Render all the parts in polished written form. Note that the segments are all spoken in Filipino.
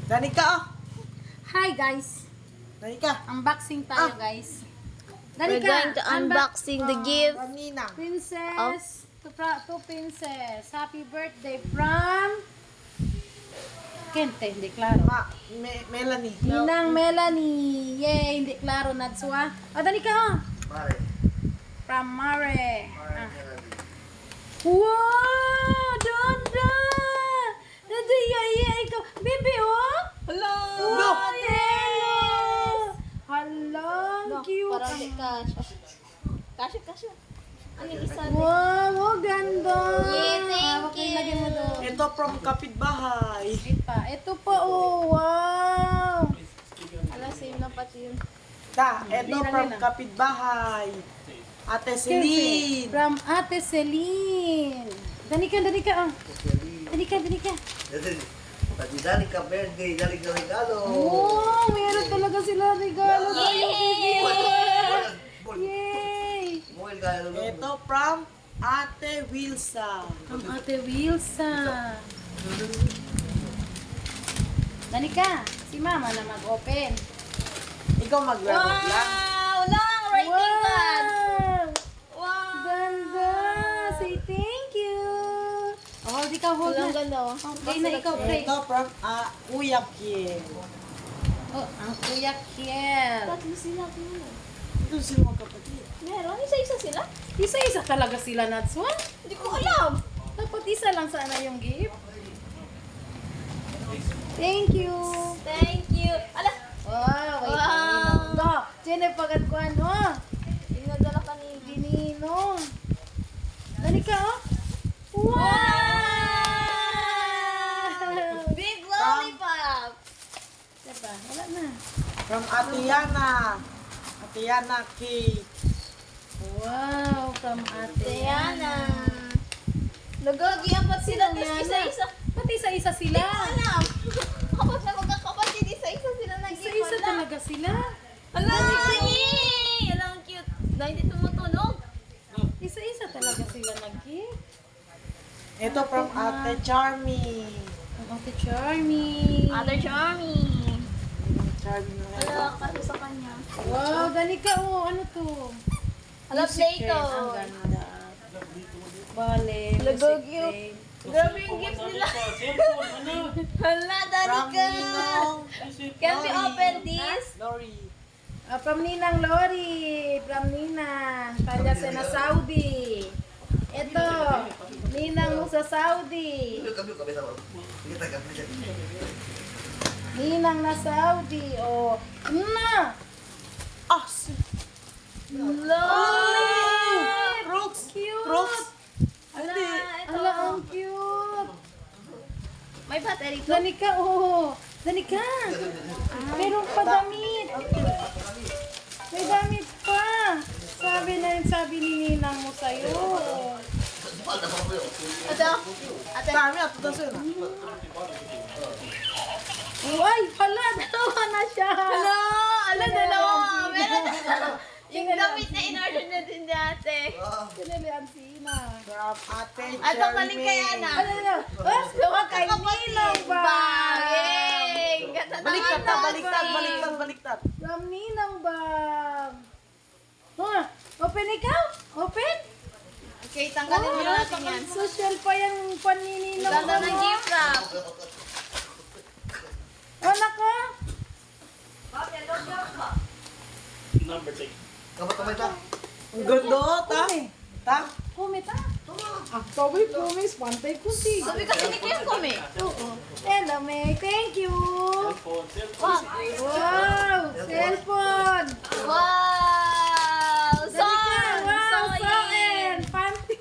Danica, oh. Hi guys! Danica. Unboxing tayo guys. We're going to unboxing the gift. Ninang. Princess, to Princess. Happy birthday from Kente, hindi klaro. Melanie. Ninang Melanie. Yay, hindi klaro nadswa. O, Danica, oh. Mare. From Mare. Mare. Wow! Dada! Dada, yaya, ikaw. Baby, oh! Hello! No! Hala, cute. Parang di kasha. Kasha. Ano yung isa? Wow, oh, ganda. Yeah, thank Hawak mo, you. lagyan mo doon. Ito from kapitbahay. Wait pa. Ito pa, oh, wow. Ala, same na pati yun. Ito from kapitbahay. Ate Kelsie, Celine. from Ate Celine. Danica, oh. Danica. Pati dali ka birthday, dali ka regalo. Oh, meron talaga sila regalo sa'yo, baby. Bol. Yay! Mohel ka ano. Ito from Ate Wilsa. From Ate Wilsa. Danica, si Mama na mag-open. Ikaw maglaro lang. Wow! Lang! Writing pad! Wow! Wow! Ganda! Say thank you! Oh, di ka hold Walang na. ganda oh. Okay na ikaw, pray. Ito from Kuya Kim. Oh, ang Kuya Kiel. Tatlo sila. Ito sila magkapatid. Meron? Isa-isa sila? Isa-isa talaga sila, Natswan. Hindi ko alam. Dapat isa lang sana yung gift. Thank you. Thank you. Ala! Wow, wait. Wow. Go. Jenny, pagad ko ano? Dinadala ka ni Dinino. Danica, oh. Wow! Big lollipop! Diba? Wala na. From Ate Yana. Ate Yana cake. Wow, from Ate Diana. Nagagi, apat sila. Tapos Diana. isa-isa. Pati isa-isa sila. Alam. Apat na magkakapatid. Isa-isa sila nag-gift. Isa-isa talaga sila. Ala! Yay! Ala, ang cute. Dahil hindi tumutunog. Isa-isa talaga sila nag-gift. Ito from Ate Charmy. Ang Ate Charmy. Other Charmy. Charmy na yan. Ala, kato sa kanya. Wow, Danica, oh, ano to? Ala, Music play train, ko. ang ganda. Bale, Lagog music yun. train. Grabe yung gifts nila. Hala, From Danica. Ninong Can we Lori. open this? Lori. From Ninang Lori. From Ninang. Kanya sa na Saudi. Ito. Ninang mo sa Saudi. Kami sama. Kita kami dyan. Ninang na Saudi. Oh. Na. Ah! Lord! Crooks! Cute. Crooks! Ala, Hindi. ito. Ala, ang cute. May battery to. Danica, oh. Danica. Meron pa damit. May damit pa. Sabi ni Ninang mo sa'yo. Ito. Ate. Dami at ito sila. Oh, ay, hala, dalawa na siya. Ala, ala, dalawa. Meron yung Tingnan damit na in-order na din dati. Sinalian si Ina. From Ate Ito, paling kaya na. Ano? Oh, kay Ninang ba? Yay! Ganda na Baliktad nga na, baliktad, natin. baliktad, baliktad. From Ninang ba? Huh? Open ikaw? Open? Okay, tanggalin mo na natin yan. Social pa yung panininang Ganda ng gift wrap. Oh, nako. Kapat kamay ta. Ang ganda, ta? Ta? Kumita. Ah, sabi promise, pantay ko si. Sabi kasi ni Kim Kumi. Oo. Hello, May. Thank you. Wow! Wow, cellphone. Wow! Song! Wow, Song! song panty.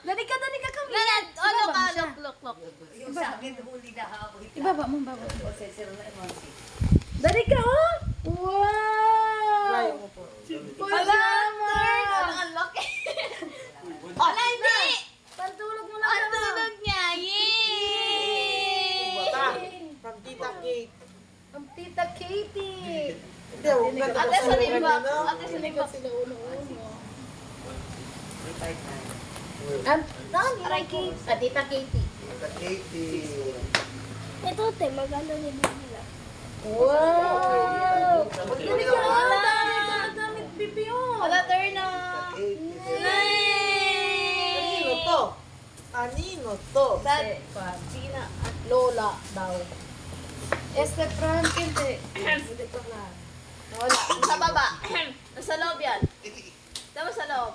Danica, come here. Lalat! Ano Ibaba ka? mo siya. Look. Ibaba mo, ibaba mo. Danica, oh. Wow. Layo mo po. Pajama. Ang laki. Ala, hindi! Pantulog mo lang. Ang tulog niya! Yay! Ta? From Tita Kate. Ang tita Katie. Hindi, huwag ganda Ate sa kasi limbak. ganda, no? Ate sa limbak. Sila uno-uno. Nani? Tita Katie. Katie. Ito lote, maganda ni Bibila. Wow! Dali ka, damit pipi oh. Wala, turn na. Kanino to? Kanino to? Sina at Lola daw. Frank, hindi. Hindi ko na. Wala, sa baba. Nasa loob yan. Tama sa loob.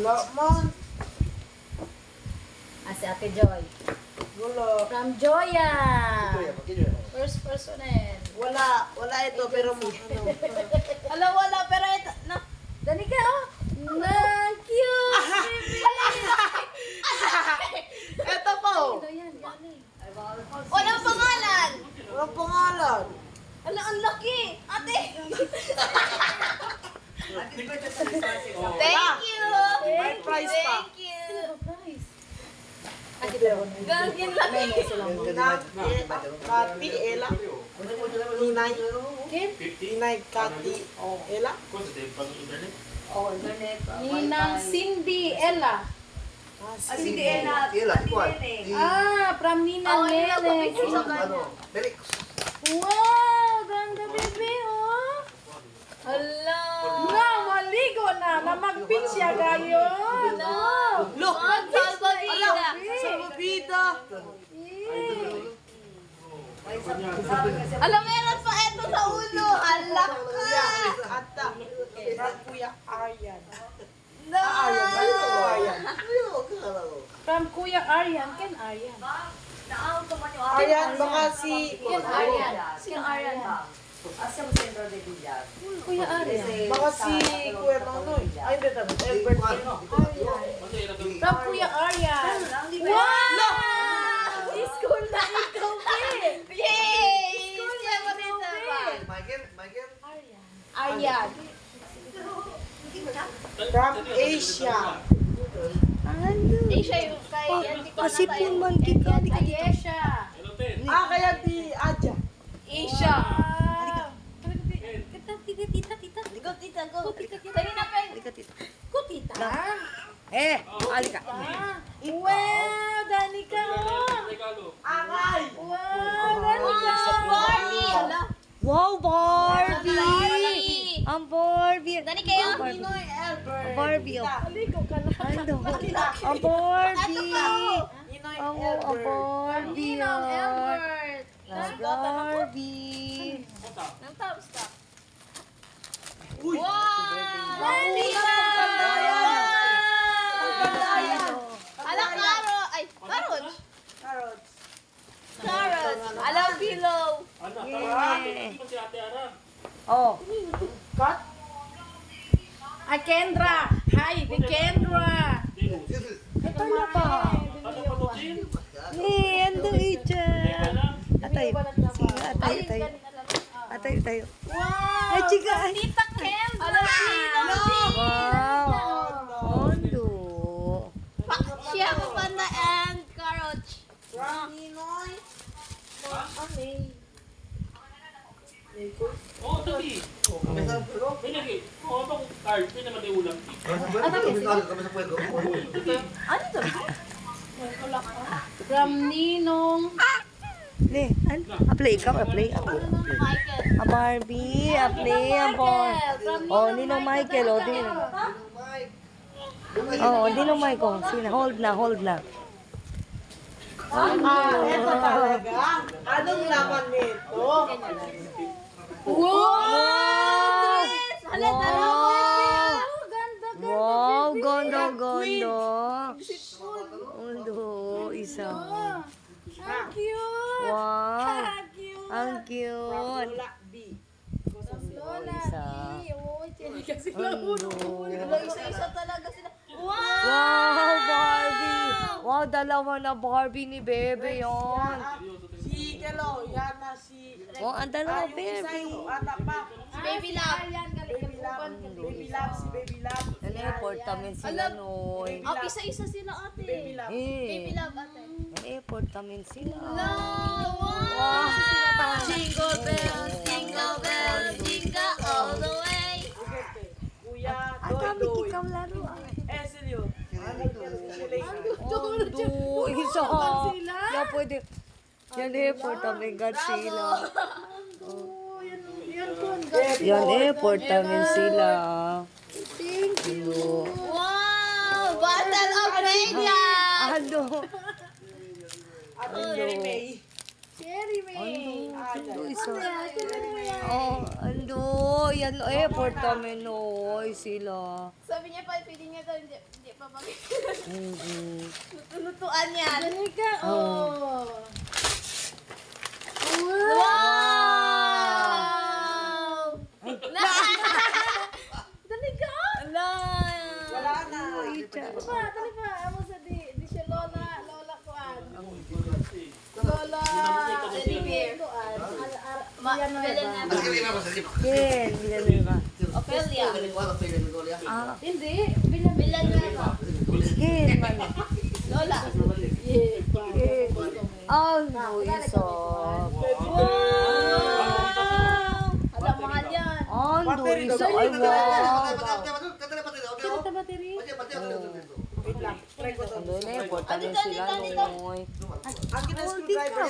Wala man. Si Ate Joy. Wala. From Joya. Ito yan, makino yan. First personnel. Wala ito pero ano. Wala, wala, pero ito, na. Dali ka oh. Na cute. Ito po. Yan, yan. Walang pangalan. Walang pangalan. Ala, ang laki. Ate. Thank you. May prize pa. Thank you. Prize. Gagawin laki. Kati, Ella. Ninay. Kim? Ninay, Kati, Ella. Ninang Cindy Ella. Cindy Ila, ikuan. From Ninang Nene. Ano? Felix. Wow, ganda bebe oh. Hala. Nga, maligo na. Namagpit siya gayon. Look! Ang salbabida. Salbabida! Alam, meron pa ito sa ulo. Hala ka. Ata. From Kuya Aryan. No. Aryan. Balik ko Aryan. From Kuya Aryan. Ken Aryan. Aryan, baka si... Ken Aryan. Sino Aryan? Kuya Aryan. Baka si Kuya Nonoy. Ay, hindi naman. Albert. From Kuya Aryan. Wow! School na ikaw, eh. Yay! Siya mo rin ba? Michael? Aryan. From Asia. Eh, siya yung kay Auntie Conata. Pasipin man kita. Ayesha. Kaya di Aja. Isha. Tita. Go, tita, go. Kanina pa yun. Ko, tita. Alika. Wow, Danica. Aray! Wow, Danica. Barbie! Hala. Wow, Barbie! Barbie! Ang Barbie! Dani kayo? Ninoy Albert. Barbie, oh. Aligo ka na. Ano? Ang Barbie! Ninoy Ang Albert. Barbie, Ninong oh. Albert. Ang Barbie! Nang tapos na. Uy! Wow! Danica. Hala, karo. Ay, carrots. Carrots. Carrots. Hala, pillow. Oh, Cut. Kendra. Hi, di Kendra. ito na pa. Ni, ando ija. Atay, sige, atay, tayo. Atay, tayo. Wow. Ay, chika. Tita Kendra. Hala, pillow. Wow. Ondo. Siya ko panda and carrots. From Ninoy. Oh, tadi. May lagi. Oh, abang card. May naman yung ulam. Ano to? From Ninong. Ni, play ka, play. Michael. A Barbie, a play, a Barbie. Oh, Ninong Michael, oh, din. Oh, Ninong Michael. Sina, hold na. Ito talaga. Anong laman nito? Wow! Hala, dalawa. Wow, gondo. Gondo, isa. Ang cute. Wow, Cute. ang cute. Lola B. Lola. Isa. Oy, chinika sila. Gondo. Isa-isa talaga sila. Wow, Barbie. Wow, dalawa na Barbie ni Bebe yon. Si Kelo. Yan na si... Wow, ang dalawa Isa Bebe. yung ata pa. Baby love. Baby Love. Baby Love. Si Baby Love. Nag-effort kami sila noon. Oh, isa-isa sila ate. Baby Love. Baby love ate. Nag-effort kami sila. Wow! Jingle bells, jingle bells, jingle all the way. Kuya Ay, kami Doy. ikaw laro. Eselio. Ondo, isa ha. Kaya pwede. Yan airport namin Godzilla. Oh, yan po. Yan airport namin sila. Thank you. Wow! Battle of Radiant! Ano? Ate Jerry May. Cherry May. Ano isa? Oh, ano? Yan airport namin no. Sila. Sabi niya pa, pwede niya daw, hindi pa bakit. Mm-mm. Lutuan yan. Danica, oh. Wow! Danica. Wala na. Dali pa. Amo sa di siya lola ko an. Lola. Olivier. Yan na. Ken, Villanueva. Ophelia. Ah, Hindi. Villanueva. Ken man. Lola. Ken. Ano isa? Alam, mahal yan. Ano isa? Ay, wow. Kita battery. Ano na airport namin sila noy. Ang kina screwdriver.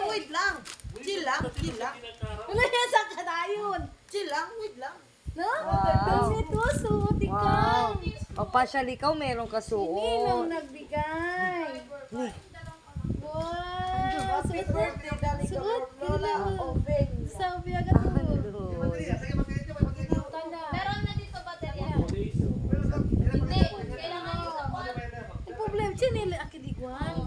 Wait lang. Chill lang. Wala yan sa kadayon. Chill lang, wait lang. No? Wow. Ito, suoti ka. Wow. Pagpasyal ikaw, meron ka Ninang suot. nagbigay. Ni. Wow. Happy birthday, Danica. Suot. Lola Oven. Sabi agad to. Meron na dito baterya. Hindi, kailangan nyo sa Ang problem, chinili akidigwan.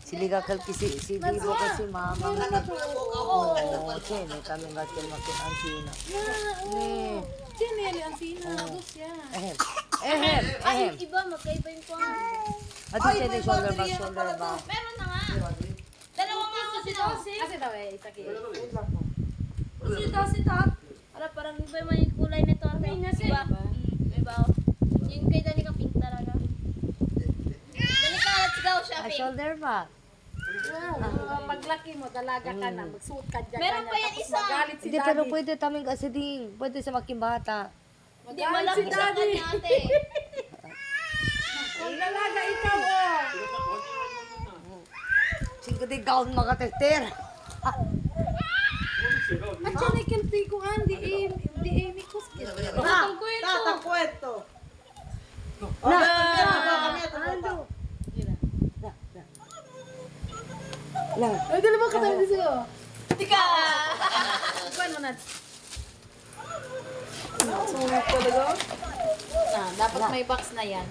Siliga kalkisi, si Bibo kasi mama. Oo, chene, kami gatil makinan sina. Ni. Chinili ang sina. Dos yan. Ehem. Ay, iba, magkaiba yung kwan. Ato chene, shoulder back. Meron na nga. Dalawa nga ako si Dosi. Kasi daw eh, isaki. Si Dosi to. Para parang iba man yung kulay nito. Iba. Iba. Yung kay Danica pink talaga. Danica, let's go shopping. Shoulder back. Paglaki mo, dalaga ka na, magsuot ka dyan. Meron pa yan tapos isa. magalit si Hindi, pero daddy. pwede taming kasi ding. Pwede sa makimbata. Hindi, Magalit malaki si sa daddy. kanya ate. Ang dalaga ikaw, oh. Singko di gaon makatester. At siya na kilti ko, di ini ko. Tatang kwento. Lang. Ay, dala ba ka tayo dito? Tika! Kuan mo na. Sulit talaga. Dapat may box na yan.